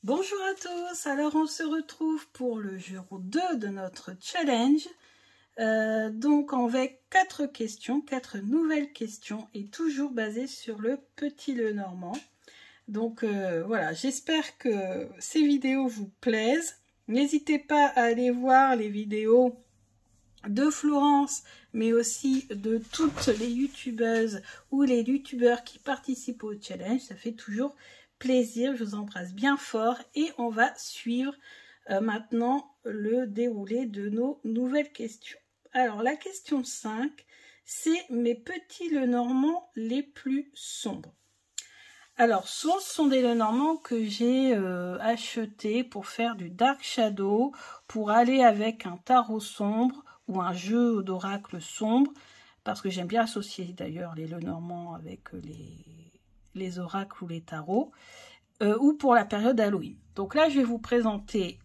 Bonjour à tous, alors on se retrouve pour le jour 2 de notre challenge, donc avec 4 questions, 4 nouvelles questions et toujours basées sur le Petit Lenormand. Donc voilà, j'espère que ces vidéos vous plaisent. N'hésitez pas à aller voir les vidéos de Florence, mais aussi de toutes les youtubeuses ou les youtubeurs qui participent au challenge. Ça fait toujours plaisir, je vous embrasse bien fort et on va suivre maintenant le déroulé de nos nouvelles questions. Alors la question 5, c'est mes petits Lenormand les plus sombres. Alors ce sont des Lenormand que j'ai achetés pour faire du dark shadow, pour aller avec un tarot sombre ou un jeu d'oracle sombre, parce que j'aime bien associer d'ailleurs les Lenormand avec les oracles ou les tarots, ou pour la période Halloween. Donc là, je vais vous présenter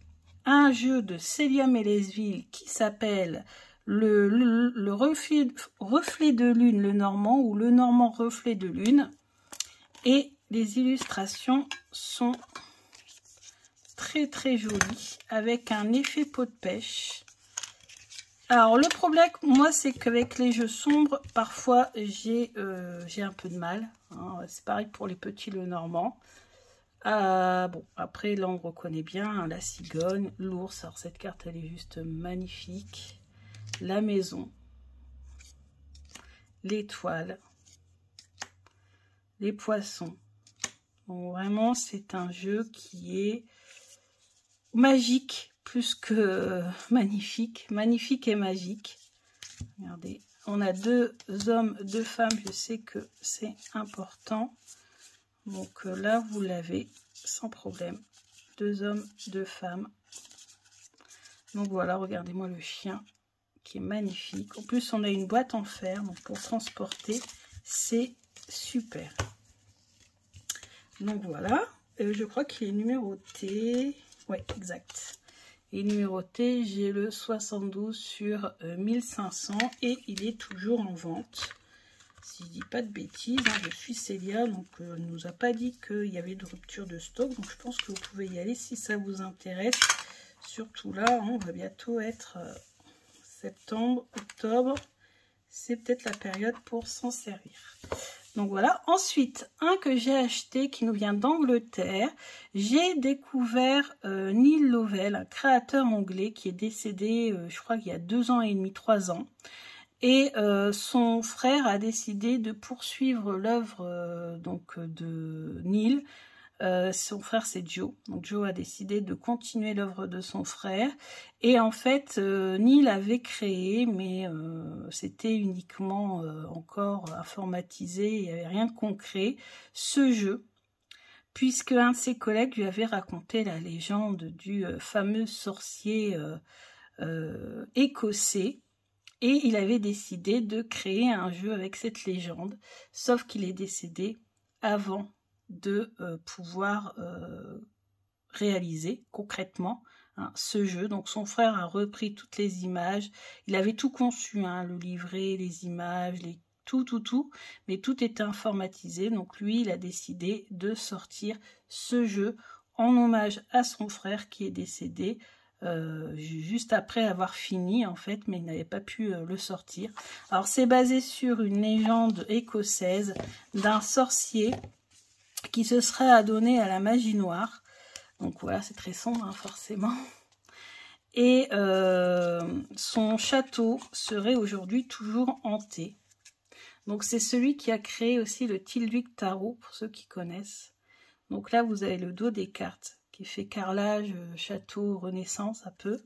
un jeu de Célium et Lesville qui s'appelle le reflet de lune Lenormand ou Lenormand reflet de lune. Et les illustrations sont très jolies avec un effet peau de pêche. Alors le problème, moi, c'est qu'avec les jeux sombres, parfois j'ai un peu de mal. Hein. C'est pareil pour les petits Lenormand. Bon, après là on reconnaît bien hein, la cigogne, l'ours. Alors cette carte elle est juste magnifique. La maison, l'étoile, les poissons. Donc, vraiment c'est un jeu qui est magique plus que magnifique. Magnifique et magique. Regardez, on a 2 hommes, 2 femmes. Je sais que c'est important. Donc là, vous l'avez sans problème. 2 hommes, 2 femmes. Donc voilà, regardez-moi le chien qui est magnifique. En plus, on a une boîte en fer donc pour transporter. C'est super. Donc voilà. Je crois qu'il est numéroté. Oui, exact. Il est numéroté. J'ai le 72 sur 1500 et il est toujours en vente. Si je dis pas de bêtises, hein, je suis Célia, donc on ne nous a pas dit qu'il y avait de rupture de stock, donc je pense que vous pouvez y aller si ça vous intéresse. Surtout là, hein, on va bientôt être septembre, octobre, c'est peut-être la période pour s'en servir. Donc voilà, ensuite, un que j'ai acheté qui nous vient d'Angleterre, j'ai découvert Neil Lovell, un créateur anglais qui est décédé, je crois qu'il y a 2 ans et demi, 3 ans. Et son frère a décidé de poursuivre l'œuvre de Neil. Son frère c'est Joe. Donc Joe a décidé de continuer l'œuvre de son frère. Et en fait, Neil avait créé, mais c'était uniquement encore informatisé, il n'y avait rien de concret, ce jeu. Puisque un de ses collègues lui avait raconté la légende du fameux sorcier écossais. Et il avait décidé de créer un jeu avec cette légende, sauf qu'il est décédé avant de pouvoir réaliser concrètement hein, ce jeu. Donc son frère a repris toutes les images, il avait tout conçu, hein, le livret, les images, tout, mais tout était informatisé. Donc lui, il a décidé de sortir ce jeu en hommage à son frère qui est décédé juste après avoir fini en fait, mais il n'avait pas pu le sortir. Alors c'est basé sur une légende écossaise d'un sorcier qui se serait adonné à la magie noire. Donc voilà, c'est très sombre hein, forcément. Et son château serait aujourd'hui toujours hanté. Donc c'est celui qui a créé aussi le Tilduc Tarot, pour ceux qui connaissent. Donc là vous avez le dos des cartes qui fait carrelage, château, renaissance un peu.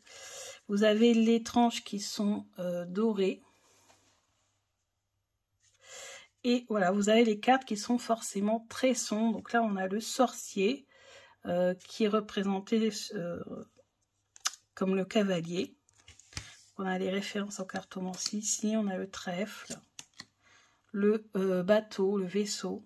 Vous avez les tranches qui sont dorées. Et voilà, vous avez les cartes qui sont forcément très sombres. Donc là, on a le sorcier qui est représenté comme le cavalier. On a les références en cartomancie. Ici, on a le trèfle, le bateau, le vaisseau.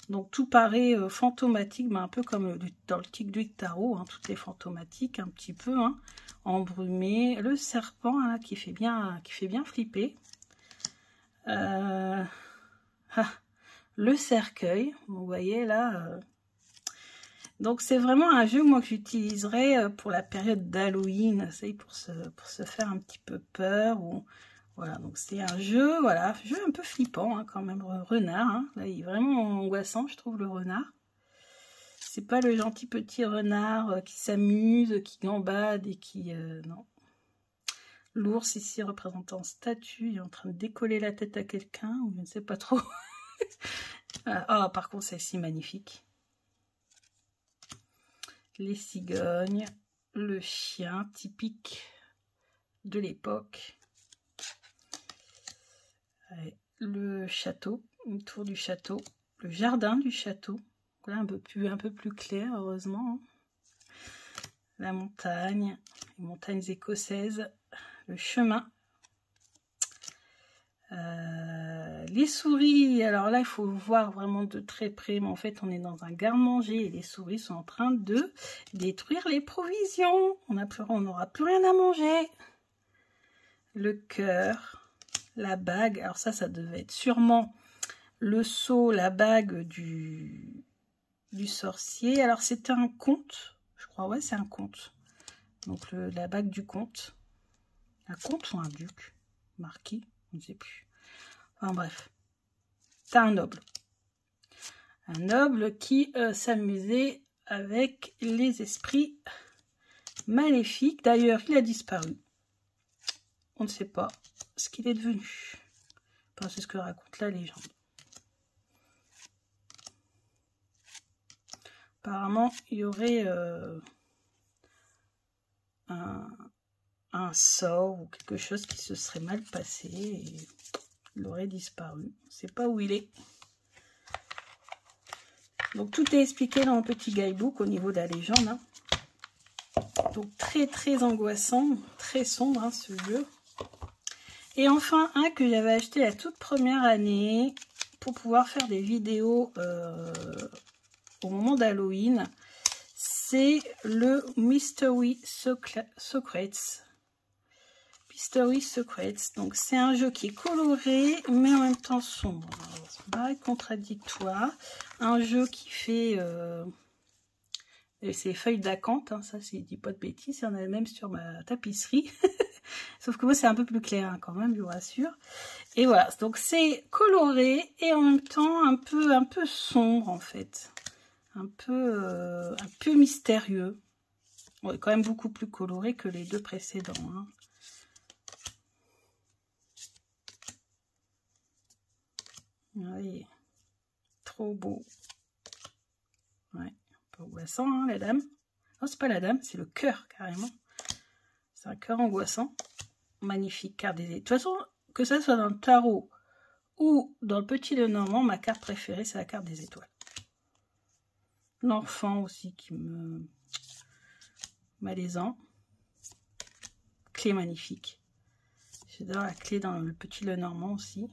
Donc tout paraît fantomatique, mais un peu comme dans le Tilduc Tarot, hein, tout est fantomatique un petit peu, hein, embrumé. Le serpent hein, qui fait bien flipper. Le cercueil, vous voyez là. Donc c'est vraiment un jeu moi que j'utiliserai pour la période d'Halloween, pour se faire un petit peu peur. Ou voilà, donc c'est un jeu, voilà, jeu un peu flippant hein, quand même, renard. Hein. Là il est vraiment angoissant, je trouve, le renard. C'est pas le gentil petit renard qui s'amuse, qui gambade et qui non. L'ours ici représentant statue, il est en train de décoller la tête à quelqu'un, ou je ne sais pas trop. Ah, par contre, celle-ci magnifique. Les cigognes, le chien typique de l'époque, le château, une tour du château, le jardin du château, là un peu plus clair heureusement. La montagne, les montagnes écossaises, le chemin. Les souris, alors là il faut voir vraiment de très près, mais en fait on est dans un garde-manger et les souris sont en train de détruire les provisions. On n'aura plus rien à manger. Le cœur, la bague, alors ça devait être sûrement le sceau, la bague du sorcier. Alors c'était un conte, je crois, ouais c'est un conte. Donc la bague du comte. Un comte ou un duc marquis, je ne sais plus. Enfin bref, c'est un noble. Un noble qui s'amusait avec les esprits maléfiques. D'ailleurs, il a disparu. On ne sait pas ce qu'il est devenu. Enfin, c'est ce que raconte la légende. Apparemment, il y aurait un sort ou quelque chose qui se serait mal passé et il aurait disparu. On ne sait pas où il est. Donc tout est expliqué dans un petit guidebook au niveau de la légende. Hein. Donc très angoissant, très sombre hein, ce jeu. Et enfin un que j'avais acheté la toute première année pour pouvoir faire des vidéos au moment d'Halloween. C'est le Mystery Secrets. Mystery Secrets. Donc c'est un jeu qui est coloré mais en même temps sombre. Ça paraît contradictoire. Un jeu qui fait c'est feuilles d'acanthe, hein, ça je dis pas de bêtises, il y en a même sur ma tapisserie. Sauf que moi c'est un peu plus clair hein, quand même, je vous rassure. Et voilà, donc c'est coloré et en même temps un peu sombre en fait. Un peu mystérieux. Ouais, quand même beaucoup plus coloré que les deux précédents. Hein. Oui, trop beau. Ouais, pas angoissant, hein, la dame. Non, c'est pas la dame, c'est le cœur, carrément. C'est un cœur angoissant. Magnifique carte des étoiles. De toute façon, que ça soit dans le tarot ou dans le petit Lenormand, ma carte préférée, c'est la carte des étoiles. L'enfant aussi qui me... malaisant. Clé magnifique. J'adore la clé dans le petit Lenormand aussi.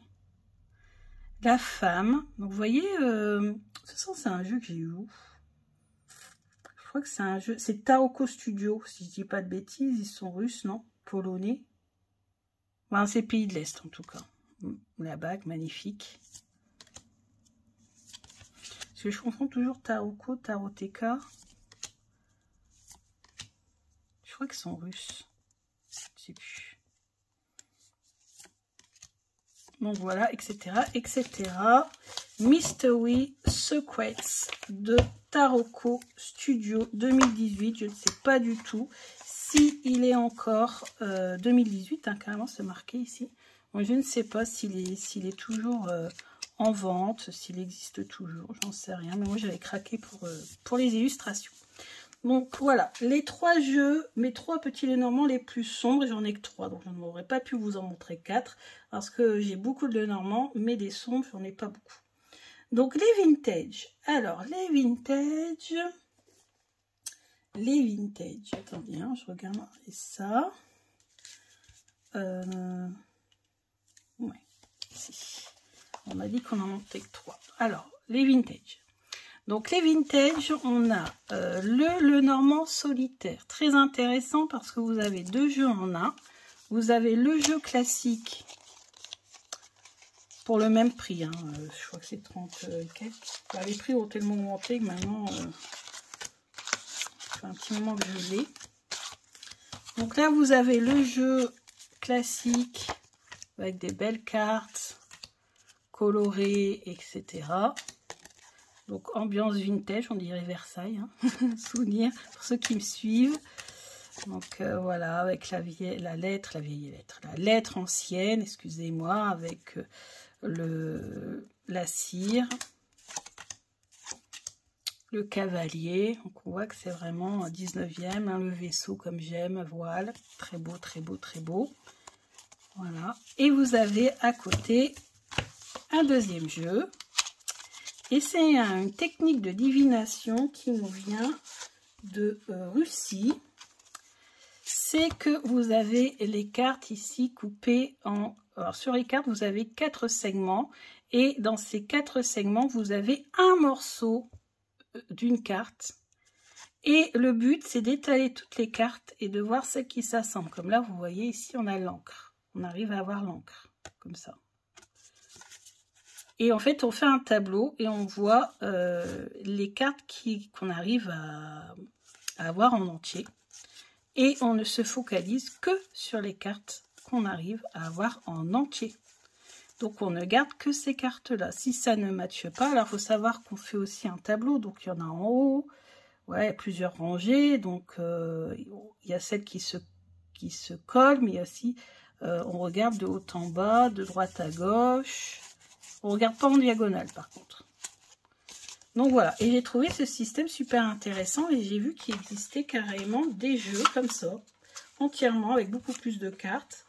La femme. Donc vous voyez, de toute façon c'est un jeu que j'ai eu. Je crois que c'est un jeu. C'est Taroko Studio, si je dis pas de bêtises. Ils sont russes, non? Polonais. Enfin, c'est pays de l'Est en tout cas. La bague, magnifique. Parce que je confonds toujours Taroko, Taroteka. Je crois qu'ils sont russes. Je sais plus. Donc voilà, etc., etc. Mystery Secrets de Taroko Studio 2018. Je ne sais pas du tout si il est encore 2018, hein, carrément c'est marqué ici. Bon, je ne sais pas s'il est toujours en vente, s'il existe toujours, j'en sais rien. Mais moi j'avais craqué pour les illustrations. Donc voilà, les trois jeux, mes trois petits Lenormand les plus sombres, j'en ai que 3, donc je n'aurais pas pu vous en montrer 4, parce que j'ai beaucoup de Lenormand, mais des sombres, j'en ai pas beaucoup. Donc les vintage, alors les vintage, attendez, hein, je regarde ça, ouais, ici, on m'a dit qu'on en montait que 3, alors les vintage. Donc les vintage, on a le Lenormand solitaire, très intéressant parce que vous avez deux jeux en un. Vous avez le jeu classique pour le même prix, hein. Je crois que c'est 30 quelques. Enfin, les prix ont tellement augmenté que maintenant Ça fait un petit moment que je l'ai. Donc là, vous avez le jeu classique avec des belles cartes colorées, etc. Donc ambiance vintage, on dirait Versailles, hein. Souvenir pour ceux qui me suivent. Donc voilà, avec la lettre ancienne, excusez-moi, avec la cire, le cavalier. Donc on voit que c'est vraiment 19e, hein, le vaisseau comme j'aime, voile, très beau, très beau, très beau. Voilà. Et vous avez à côté un deuxième jeu. Et c'est une technique de divination qui nous vient de Russie. C'est que vous avez les cartes ici coupées en... Alors sur les cartes, vous avez 4 segments. Et dans ces 4 segments, vous avez un morceau d'une carte. Et le but, c'est d'étaler toutes les cartes et de voir celles qui s'assemblent. Comme là, vous voyez, ici, on a l'encre. On arrive à avoir l'encre, comme ça. Et en fait, on fait un tableau et on voit les cartes qu'on arrive à avoir en entier. Et on ne se focalise que sur les cartes qu'on arrive à avoir en entier. Donc, on ne garde que ces cartes-là. Si ça ne matche pas, alors il faut savoir qu'on fait aussi un tableau. Donc, il y en a en haut, ouais, plusieurs rangées. Donc, il y a celles qui se collent, mais il y a aussi, on regarde de haut en bas, de droite à gauche. On ne regarde pas en diagonale, par contre. Donc voilà, et j'ai trouvé ce système super intéressant et j'ai vu qu'il existait carrément des jeux comme ça, entièrement, avec beaucoup plus de cartes.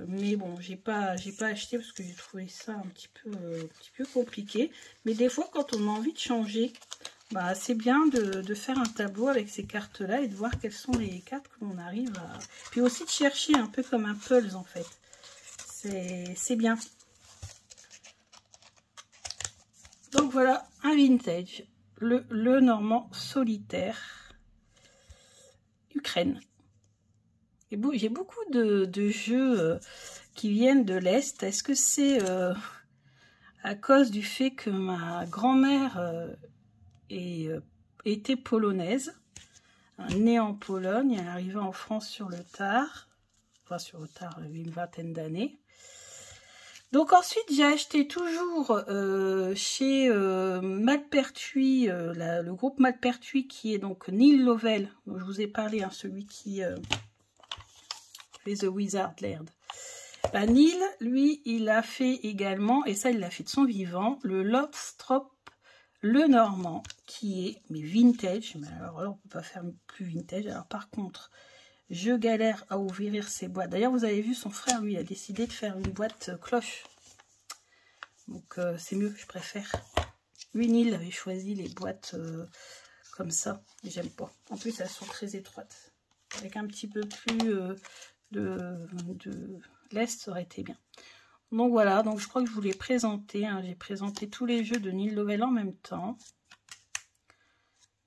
Mais bon, j'ai pas acheté parce que j'ai trouvé ça un petit peu compliqué. Mais des fois, quand on a envie de changer, bah, c'est bien de faire un tableau avec ces cartes-là et de voir quelles sont les cartes que l'on arrive à... Puis aussi de chercher un peu comme un puzzle, en fait. C'est bien. Donc voilà, un vintage, le Normand solitaire, Ukraine. J'ai beaucoup de jeux qui viennent de l'Est. Est-ce que c'est à cause du fait que ma grand-mère était polonaise, née en Pologne, elle est arrivée en France sur le tard, enfin sur le tard, une vingtaine d'années. Donc ensuite, j'ai acheté toujours chez Malpertuis, le groupe Malpertuis qui est donc Neil Lovell, dont je vous ai parlé, hein, celui qui fait The Wizard Laird. Bah, Neil, lui, il a fait également, et ça il l'a fait de son vivant, le Lordstrop le Normand, qui est mais vintage, mais alors là on peut pas faire plus vintage. Alors par contre, je galère à ouvrir ces boîtes. D'ailleurs, vous avez vu, son frère, lui, a décidé de faire une boîte cloche. Donc, c'est mieux, je préfère. Lui, Neil avait choisi les boîtes comme ça. Et j'aime pas. En plus, elles sont très étroites. Avec un petit peu plus de l'Est, ça aurait été bien. Donc, voilà. Donc, je crois que je vous l'ai présenté. Hein. J'ai présenté tous les jeux de Neil Lovell en même temps.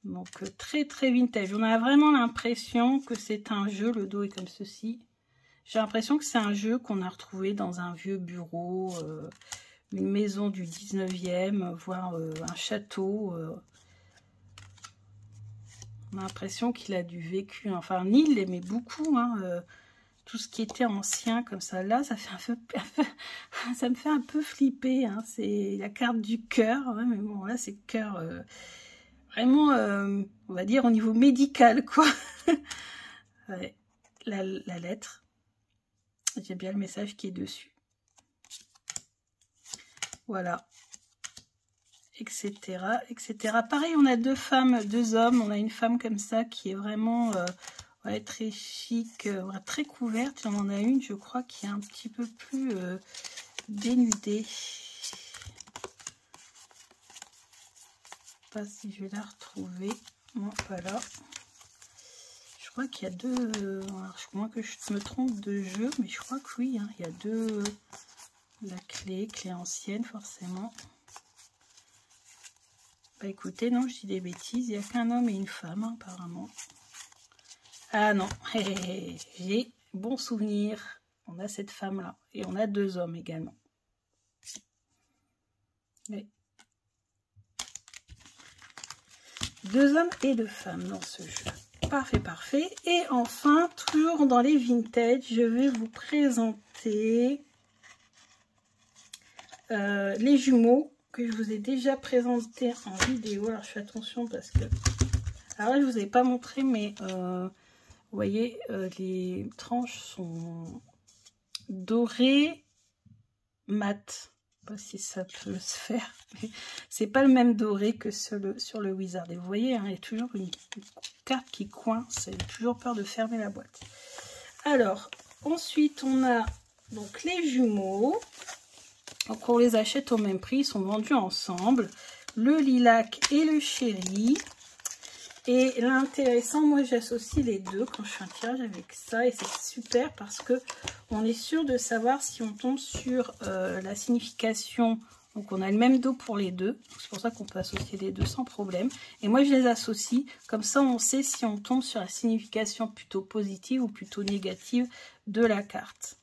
Donc très très vintage. On a vraiment l'impression que c'est un jeu, le dos est comme ceci. J'ai l'impression que c'est un jeu qu'on a retrouvé dans un vieux bureau, une maison du 19e, voire un château. On a l'impression qu'il a du vécu. Enfin, Neil l'aimait beaucoup, hein, tout ce qui était ancien comme ça. Là, ça fait ça me fait un peu flipper. Hein. C'est la carte du cœur, hein, mais bon, là c'est cœur... Vraiment, on va dire au niveau médical, quoi. Ouais, la lettre. J'aime bien le message qui est dessus. Voilà. Etc. etc. Pareil, on a 2 femmes, 2 hommes. On a une femme comme ça qui est vraiment ouais, très chic, très couverte. Et on en a une, je crois, qui est un petit peu plus dénudée. Pas si je vais la retrouver. Bon, voilà. Je crois qu'il y a 2. Alors, moins que je me trompe de jeu, mais je crois que oui. Hein, il y a 2. La clé ancienne, forcément. Bah écoutez, non, je dis des bêtises. Il n'y a qu'un homme et une femme, hein, apparemment. Ah non, j'ai bon souvenir. On a cette femme-là. Et on a 2 hommes également. Oui. 2 hommes et 2 femmes dans ce jeu. Parfait, parfait. Et enfin, toujours dans les vintage, je vais vous présenter les jumeaux que je vous ai déjà présentés en vidéo. Alors, je fais attention parce que... Alors là, je ne vous ai pas montré, mais vous voyez, les tranches sont dorées mat. Je ne sais pas si ça peut se faire, mais c'est pas le même doré que sur le Wizard. Et vous voyez, hein, il y a toujours une carte qui coince. J'ai toujours peur de fermer la boîte. Alors, ensuite, on a donc les jumeaux. Donc, on les achète au même prix. Ils sont vendus ensemble. Le lilac et le chéri. Et l'intéressant, moi j'associe les deux quand je fais un tirage avec ça et c'est super parce que on est sûr de savoir si on tombe sur la signification. Donc on a le même dos pour les deux, c'est pour ça qu'on peut associer les deux sans problème. Et moi je les associe, comme ça on sait si on tombe sur la signification plutôt positive ou plutôt négative de la carte.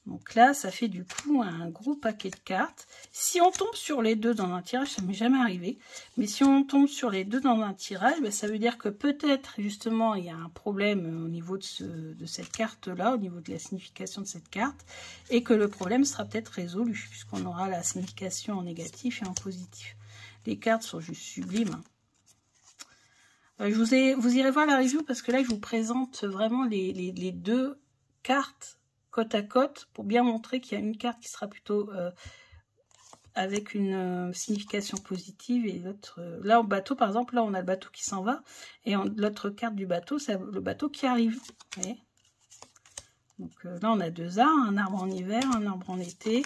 Donc là, ça fait du coup un gros paquet de cartes. Si on tombe sur les deux dans un tirage, ça ne m'est jamais arrivé. Mais si on tombe sur les deux dans un tirage, ben ça veut dire que peut-être justement il y a un problème au niveau de cette carte-là, au niveau de la signification de cette carte. Et que le problème sera peut-être résolu, puisqu'on aura la signification en négatif et en positif. Les cartes sont juste sublimes. Vous irez voir la review parce que là, je vous présente vraiment les deux cartes côte à côte pour bien montrer qu'il y a une carte qui sera plutôt avec une signification positive et l'autre là au bateau par exemple, là on a le bateau qui s'en va et l'autre carte du bateau c'est le bateau qui arrive, vous voyez. Donc là on a deux arbres, un arbre en hiver, un arbre en été,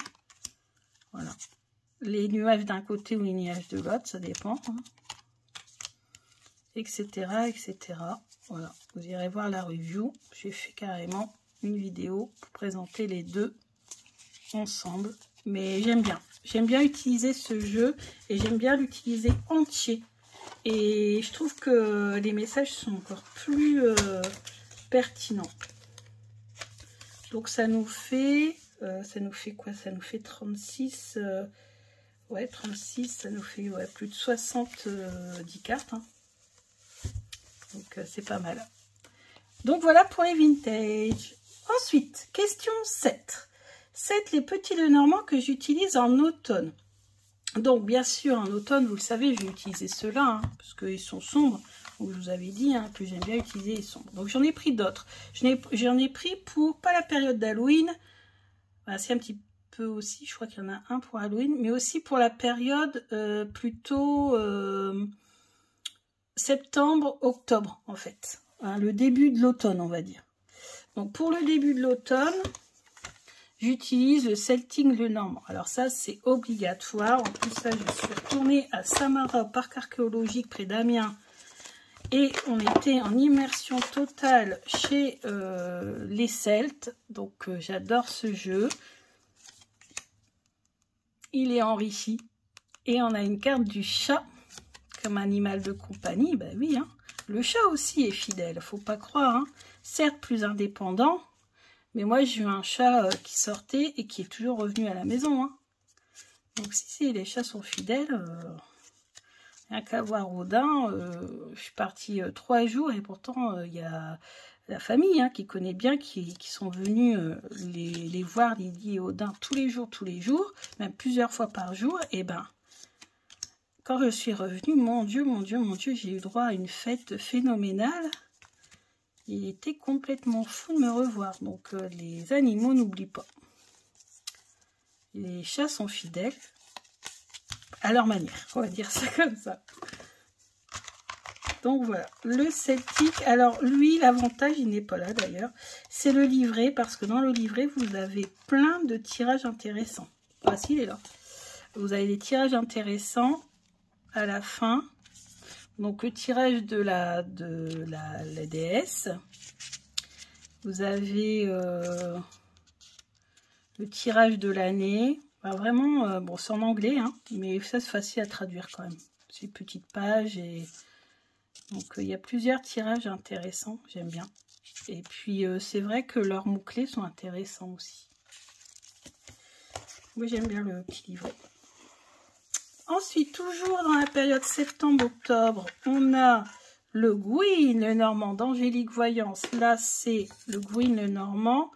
voilà, les nuages d'un côté ou les nuages de l'autre, ça dépend, hein. Etc, etc. Voilà, vous irez voir la review, j'ai fait carrément une vidéo pour présenter les deux ensemble, mais j'aime bien utiliser ce jeu et j'aime bien l'utiliser entier et je trouve que les messages sont encore plus pertinents. Donc ça nous fait quoi? Ça nous fait 36 ouais 36, ça nous fait ouais, plus de 70 cartes, hein. Donc c'est pas mal. Donc voilà pour les vintage. Ensuite, question 7. 7, les petits Lenormand que j'utilise en automne. Donc, bien sûr, en automne, vous le savez, je vais utiliser ceux-là, hein, parce qu'ils sont sombres. Donc, je vous avais dit hein, que j'aime bien utiliser les sombres. Donc, j'en ai pris d'autres. J'en ai pris pour, pas la période d'Halloween. Voilà, c'est un petit peu aussi, je crois qu'il y en a un pour Halloween, mais aussi pour la période plutôt septembre-octobre, en fait. Hein, le début de l'automne, on va dire. Donc pour le début de l'automne, j'utilise le Celtic Lenormand. Alors ça, c'est obligatoire. En plus, là, je suis retournée à Samara, au parc archéologique près d'Amiens. Et on était en immersion totale chez les Celtes. Donc j'adore ce jeu. Il est enrichi. Et on a une carte du chat comme animal de compagnie. Ben oui, hein. Le chat aussi est fidèle, faut pas croire, hein. Certes plus indépendant, mais moi j'ai eu un chat qui sortait et qui est toujours revenu à la maison, hein. Donc si les chats sont fidèles, rien qu'à voir Odin, je suis partie 3 jours et pourtant il y a la famille hein, qui connaît bien, qui sont venus les voir, Lydie et Odin, tous les jours, même plusieurs fois par jour, et ben quand je suis revenue, mon Dieu, j'ai eu droit à une fête phénoménale. Il était complètement fou de me revoir. Donc, les animaux n'oublient pas. Les chats sont fidèles à leur manière. On va dire ça comme ça. Donc, voilà. Le Celtic. Alors, lui, l'avantage, il n'est pas là d'ailleurs. C'est le livret. Parce que dans le livret, vous avez plein de tirages intéressants. Ah, si, il est là. Vous avez des tirages intéressants à la fin. Donc le tirage de la déesse. Vous avez le tirage de l'année. Enfin, vraiment, bon c'est en anglais, hein, mais ça c'est facile à traduire quand même. C'est une petite page et donc il y a plusieurs tirages intéressants, j'aime bien. Et puis c'est vrai que leurs mots-clés sont intéressants aussi. Moi j'aime bien le petit livret. Ensuite, toujours dans la période septembre-octobre, on a le Gwyn Lenormand d'Angélique Voyance. Là, c'est le Gwyn Lenormand,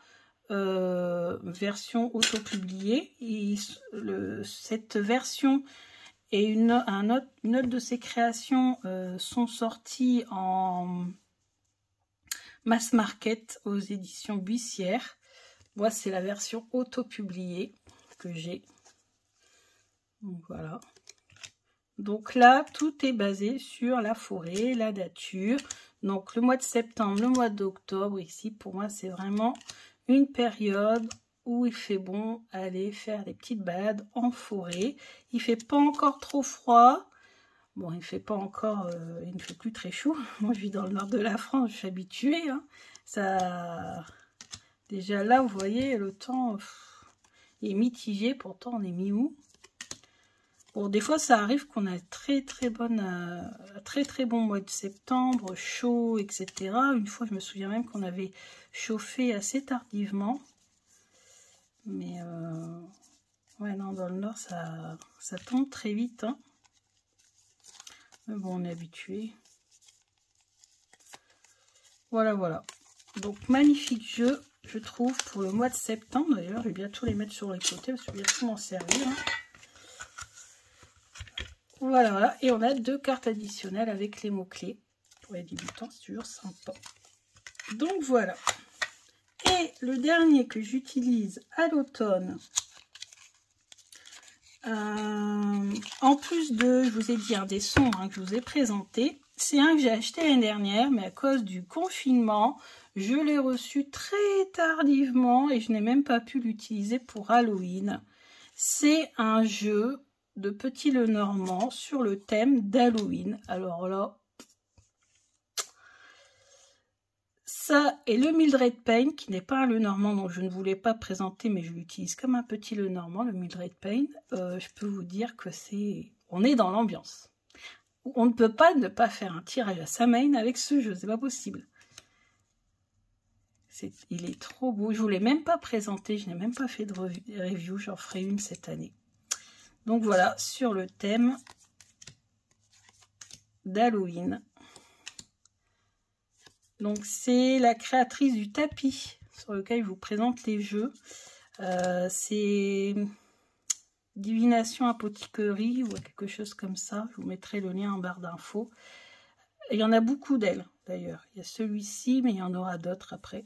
version auto-publiée. Cette version et une autre de ses créations sont sorties en mass market aux éditions Buissière. Moi, c'est la version auto-publiée que j'ai. Donc voilà. Donc là, tout est basé sur la forêt, la nature. Donc le mois de septembre, le mois d'octobre, ici, pour moi, c'est vraiment une période où il fait bon aller faire des petites balades en forêt. Il fait pas encore trop froid. Bon, il fait pas encore, il ne fait plus très chaud. Moi, je vis dans le nord de la France, je suis habituée. Hein. Ça, déjà là, vous voyez, le temps il est mitigé. Pourtant, on est mi-août. Bon, des fois, ça arrive qu'on a très bon mois de septembre, chaud, etc. Une fois, je me souviens même qu'on avait chauffé assez tardivement. Mais, ouais, non, dans le nord, ça tombe très vite. Hein. Mais bon, on est habitué. Voilà, voilà. Donc, magnifique jeu, je trouve, pour le mois de septembre. D'ailleurs, je vais bientôt les mettre sur les côtés parce que je vais bientôt m'en servir. Hein. Voilà, voilà, et on a 2 cartes additionnelles avec les mots-clés. Pour les débutants, c'est toujours sympa. Donc voilà. Et le dernier que j'utilise à l'automne, en plus de, je vous ai dit, des sons que je vous ai présentés, c'est un que j'ai acheté l'année dernière, mais à cause du confinement, je l'ai reçu très tardivement et je n'ai même pas pu l'utiliser pour Halloween. C'est un jeu de Petit Lenormand sur le thème d'Halloween. Alors là, ça et le Mildred Payne, qui n'est pas un Lenormand, donc je ne voulais pas présenter, mais je l'utilise comme un Petit Lenormand, le Mildred Payne. Je peux vous dire que on est dans l'ambiance. On ne peut pas ne pas faire un tirage à Samhain avec ce jeu, c'est pas possible. Il est trop beau. Je ne vous l'ai même pas présenté, je n'ai même pas fait de review, j'en ferai une cette année. Donc voilà, sur le thème d'Halloween. Donc c'est la créatrice du tapis sur lequel je vous présente les jeux. C'est Divination Apothicairie ou quelque chose comme ça. Je vous mettrai le lien en barre d'infos. Il y en a beaucoup d'elles d'ailleurs. Il y a celui-ci, mais il y en aura d'autres après.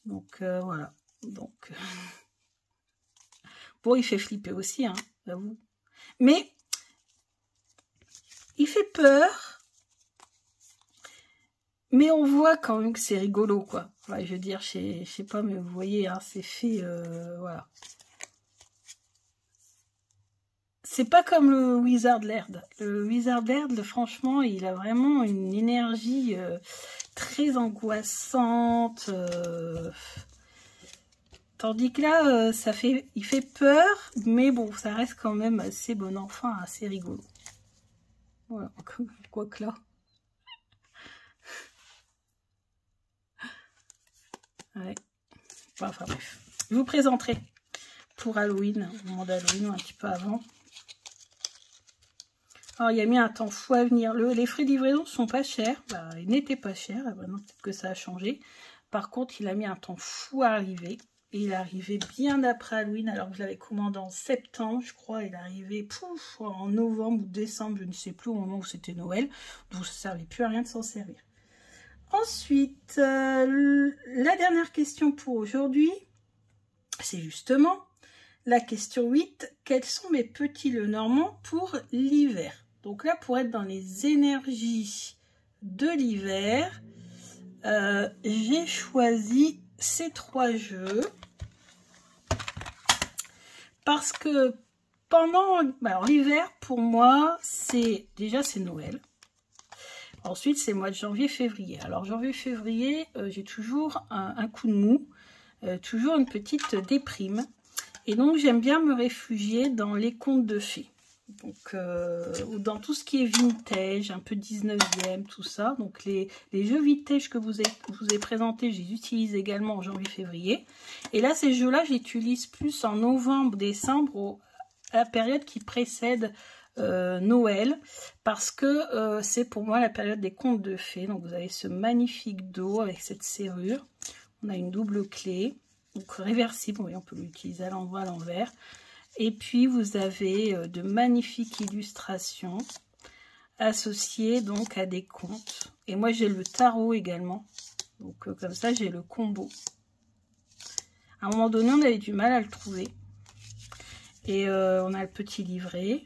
Donc voilà. Donc... Bon, il fait flipper aussi, hein, j'avoue. Mais, il fait peur. Mais on voit quand même que c'est rigolo, quoi. Ouais, je veux dire, je sais pas, mais vous voyez, hein, c'est fait, voilà. C'est pas comme le Wizard Laird. Le Wizard Laird, franchement, il a vraiment une énergie très angoissante. Tandis que là, il fait peur, mais bon, ça reste quand même assez bon enfant, assez rigolo. Voilà, quoique là. Ouais. Bon, enfin bref. Je vous présenterai pour Halloween, au moment d'Halloween ou un petit peu avant. Alors, il y a mis un temps fou à venir. Les frais de livraison ne sont pas chers. Bah, ils n'étaient pas chers. Maintenant, peut-être que ça a changé. Par contre, il a mis un temps fou à arriver. Et il est arrivé bien après Halloween, alors que je l'avais commandé en septembre, je crois. Il est arrivé en novembre ou décembre, je ne sais plus, au moment où c'était Noël. Donc ça ne servait plus à rien de s'en servir. Ensuite, la dernière question pour aujourd'hui, c'est justement la question 8. Quels sont mes petits Lenormand pour l'hiver? Donc là, pour être dans les énergies de l'hiver, j'ai choisi ces 3 jeux. Parce que pendant l'hiver, pour moi, c'est Noël. Ensuite, c'est le mois de janvier-février. Alors, janvier-février, j'ai toujours un coup de mou, toujours une petite déprime. Et donc, j'aime bien me réfugier dans les contes de fées. Donc, ou dans tout ce qui est vintage, un peu 19e, tout ça. Donc, les jeux vintage que je vous ai présentés, je les utilise également en janvier-février. Et là, ces jeux-là, j'utilise plus en novembre, décembre, la période qui précède Noël, parce que c'est pour moi la période des contes de fées. Donc vous avez ce magnifique dos avec cette serrure. On a une double clé, donc réversible, oui, on peut l'utiliser à l'endroit, à l'envers. Et puis vous avez de magnifiques illustrations associées donc à des contes. Et moi j'ai le tarot également, donc comme ça j'ai le combo. À un moment donné on avait du mal à le trouver. Et on a le petit livret.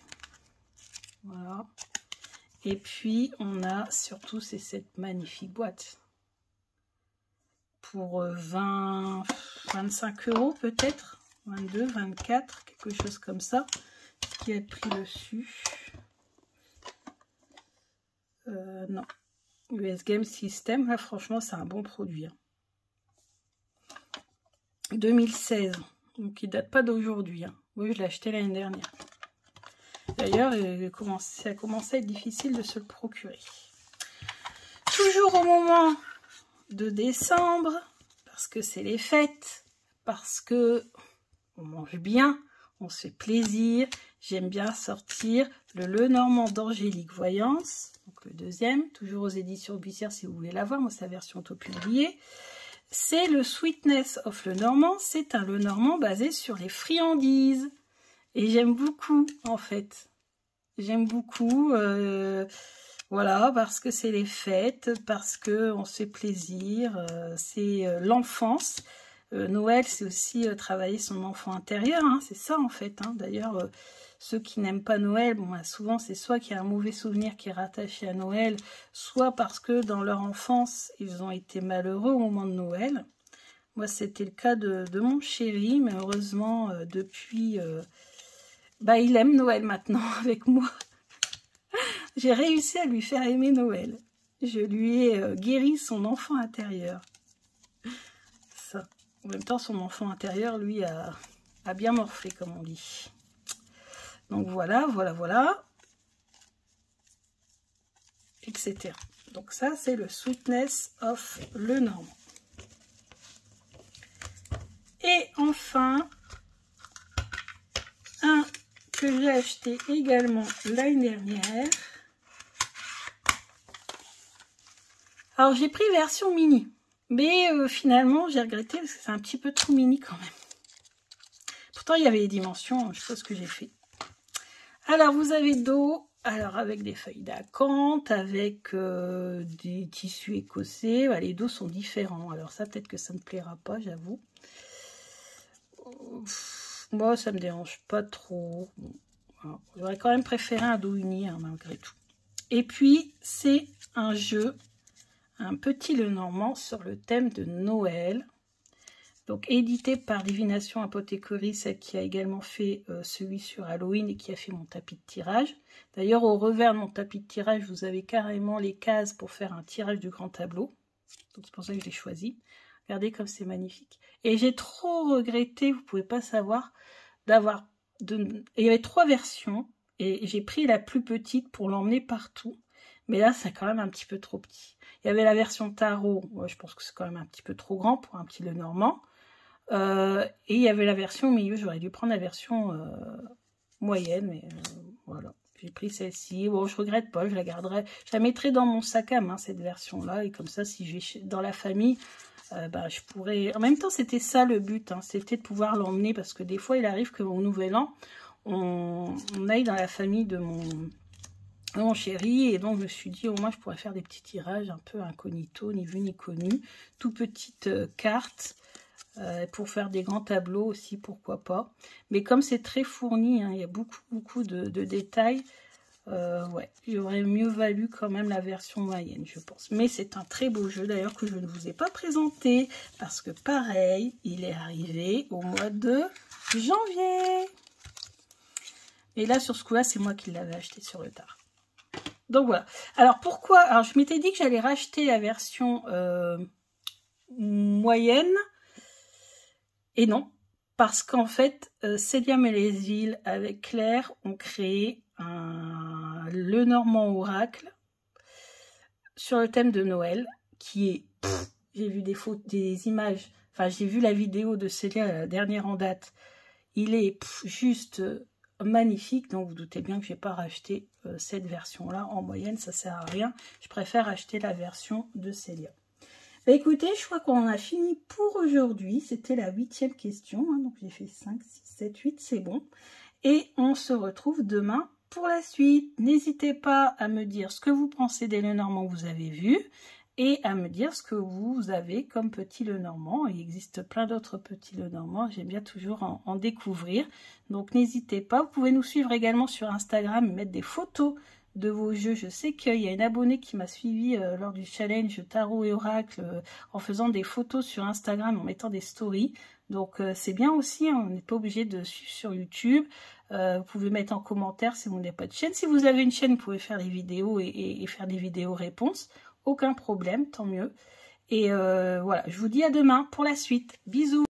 Voilà. Et puis on a surtout cette magnifique boîte. Pour 25 € peut-être. 22, 24, quelque chose comme ça. Ce qui a pris dessus. Non. US Game System, là franchement c'est un bon produit. Hein. 2016. Donc il date pas d'aujourd'hui. Hein. Oui, je l'ai acheté l'année dernière. D'ailleurs, ça a commencé à être difficile de se le procurer. Toujours au moment de décembre, parce que c'est les fêtes, parce que on mange bien, on se fait plaisir. J'aime bien sortir le Lenormand d'Angélique Voyance, donc le deuxième, toujours aux éditions Bussière si vous voulez l'avoir, moi c'est la version auto-publiée. C'est le Sweetness of Lenormand, c'est un Lenormand basé sur les friandises. Et j'aime beaucoup, en fait. J'aime beaucoup, voilà, parce que c'est les fêtes, parce qu'on se fait plaisir, c'est l'enfance. Noël, c'est aussi travailler son enfant intérieur, hein, c'est ça, en fait. Hein. D'ailleurs, ceux qui n'aiment pas Noël, bon, bah, souvent, c'est soit qu'il y a un mauvais souvenir qui est rattaché à Noël, soit parce que dans leur enfance, ils ont été malheureux au moment de Noël. Moi, c'était le cas de mon chéri, mais heureusement, depuis... bah, il aime Noël maintenant avec moi. J'ai réussi à lui faire aimer Noël. Je lui ai guéri son enfant intérieur. Ça. En même temps, son enfant intérieur, lui, a bien morflé, comme on dit. Donc voilà, voilà. Etc. Donc ça, c'est le Sweetness of Lenormand. Et enfin, un que j'ai acheté également l'année dernière. Alors j'ai pris version mini, mais finalement j'ai regretté parce que c'est un petit peu trop mini quand même. Pourtant il y avait les dimensions, je sais pas ce que j'ai fait. Alors vous avez dos, alors avec des feuilles d'acanthe, avec des tissus écossais, bah, les dos sont différents. Alors ça peut-être que ça ne plaira pas, j'avoue. Moi ça me dérange pas trop. Bon, j'aurais quand même préféré un dos uni hein, malgré tout. Et puis c'est un jeu. Un petit Lenormand sur le thème de Noël. Donc édité par Divination Apothecary, celle qui a également fait celui sur Halloween et qui a fait mon tapis de tirage. D'ailleurs au revers de mon tapis de tirage, vous avez carrément les cases pour faire un tirage du grand tableau. Donc c'est pour ça que je l'ai choisi. Regardez comme c'est magnifique. Et j'ai trop regretté, vous ne pouvez pas savoir, d'avoir... Il y avait 3 versions et j'ai pris la plus petite pour l'emmener partout. Mais là, c'est quand même un petit peu trop petit. Il y avait la version tarot, je pense que c'est quand même un petit peu trop grand pour un petit Lenormand. Et il y avait la version au milieu, j'aurais dû prendre la version moyenne, mais voilà. J'ai pris celle-ci. Bon, je regrette pas, je la garderai. Je la mettrai dans mon sac à main, cette version-là. Et comme ça, si je vais dans la famille, bah, je pourrais... En même temps, c'était ça le but, hein, c'était de pouvoir l'emmener. Parce que des fois, il arrive qu'au Nouvel An, on aille dans la famille de mon chéri, et donc je me suis dit au moins je pourrais faire des petits tirages un peu incognito, ni vu ni connu, tout petites cartes pour faire des grands tableaux aussi, pourquoi pas. Mais comme c'est très fourni, hein, il y a beaucoup de détails, ouais, il aurait mieux valu quand même la version moyenne, je pense. Mais c'est un très beau jeu d'ailleurs que je ne vous ai pas présenté, parce que pareil, il est arrivé au mois de janvier. Et là sur ce coup-là, c'est moi qui l'avais acheté sur le tard. Donc voilà. Alors pourquoi? Alors je m'étais dit que j'allais racheter la version moyenne. Et non. Parce qu'en fait, Célia Mélesville avec Claire ont créé un Lenormand Oracle sur le thème de Noël qui est... J'ai vu des images. Enfin, j'ai vu la vidéo de Célia, la dernière en date. Il est juste magnifique. Donc vous doutez bien que je n'ai pas racheté cette version-là. En moyenne, ça sert à rien. Je préfère acheter la version de Célia. Bah, écoutez, je crois qu'on a fini pour aujourd'hui. C'était la 8e question. Hein, donc j'ai fait 5, 6, 7, 8, c'est bon. Et on se retrouve demain pour la suite. N'hésitez pas à me dire ce que vous pensez des Lenormand que vous avez vus et à me dire ce que vous avez comme petit Lenormand. Il existe plein d'autres petits Lenormand. J'aime bien toujours en découvrir. Donc n'hésitez pas. Vous pouvez nous suivre également sur Instagram et mettre des photos de vos jeux. Je sais qu'il y a une abonnée qui m'a suivi lors du challenge Tarot et Oracle en faisant des photos sur Instagram, en mettant des stories. Donc c'est bien aussi, hein, on n'est pas obligé de suivre sur YouTube. Vous pouvez mettre en commentaire si vous n'avez pas de chaîne. Si vous avez une chaîne, vous pouvez faire des vidéos et faire des vidéos réponses. Aucun problème, tant mieux. Et voilà, je vous dis à demain pour la suite. Bisous!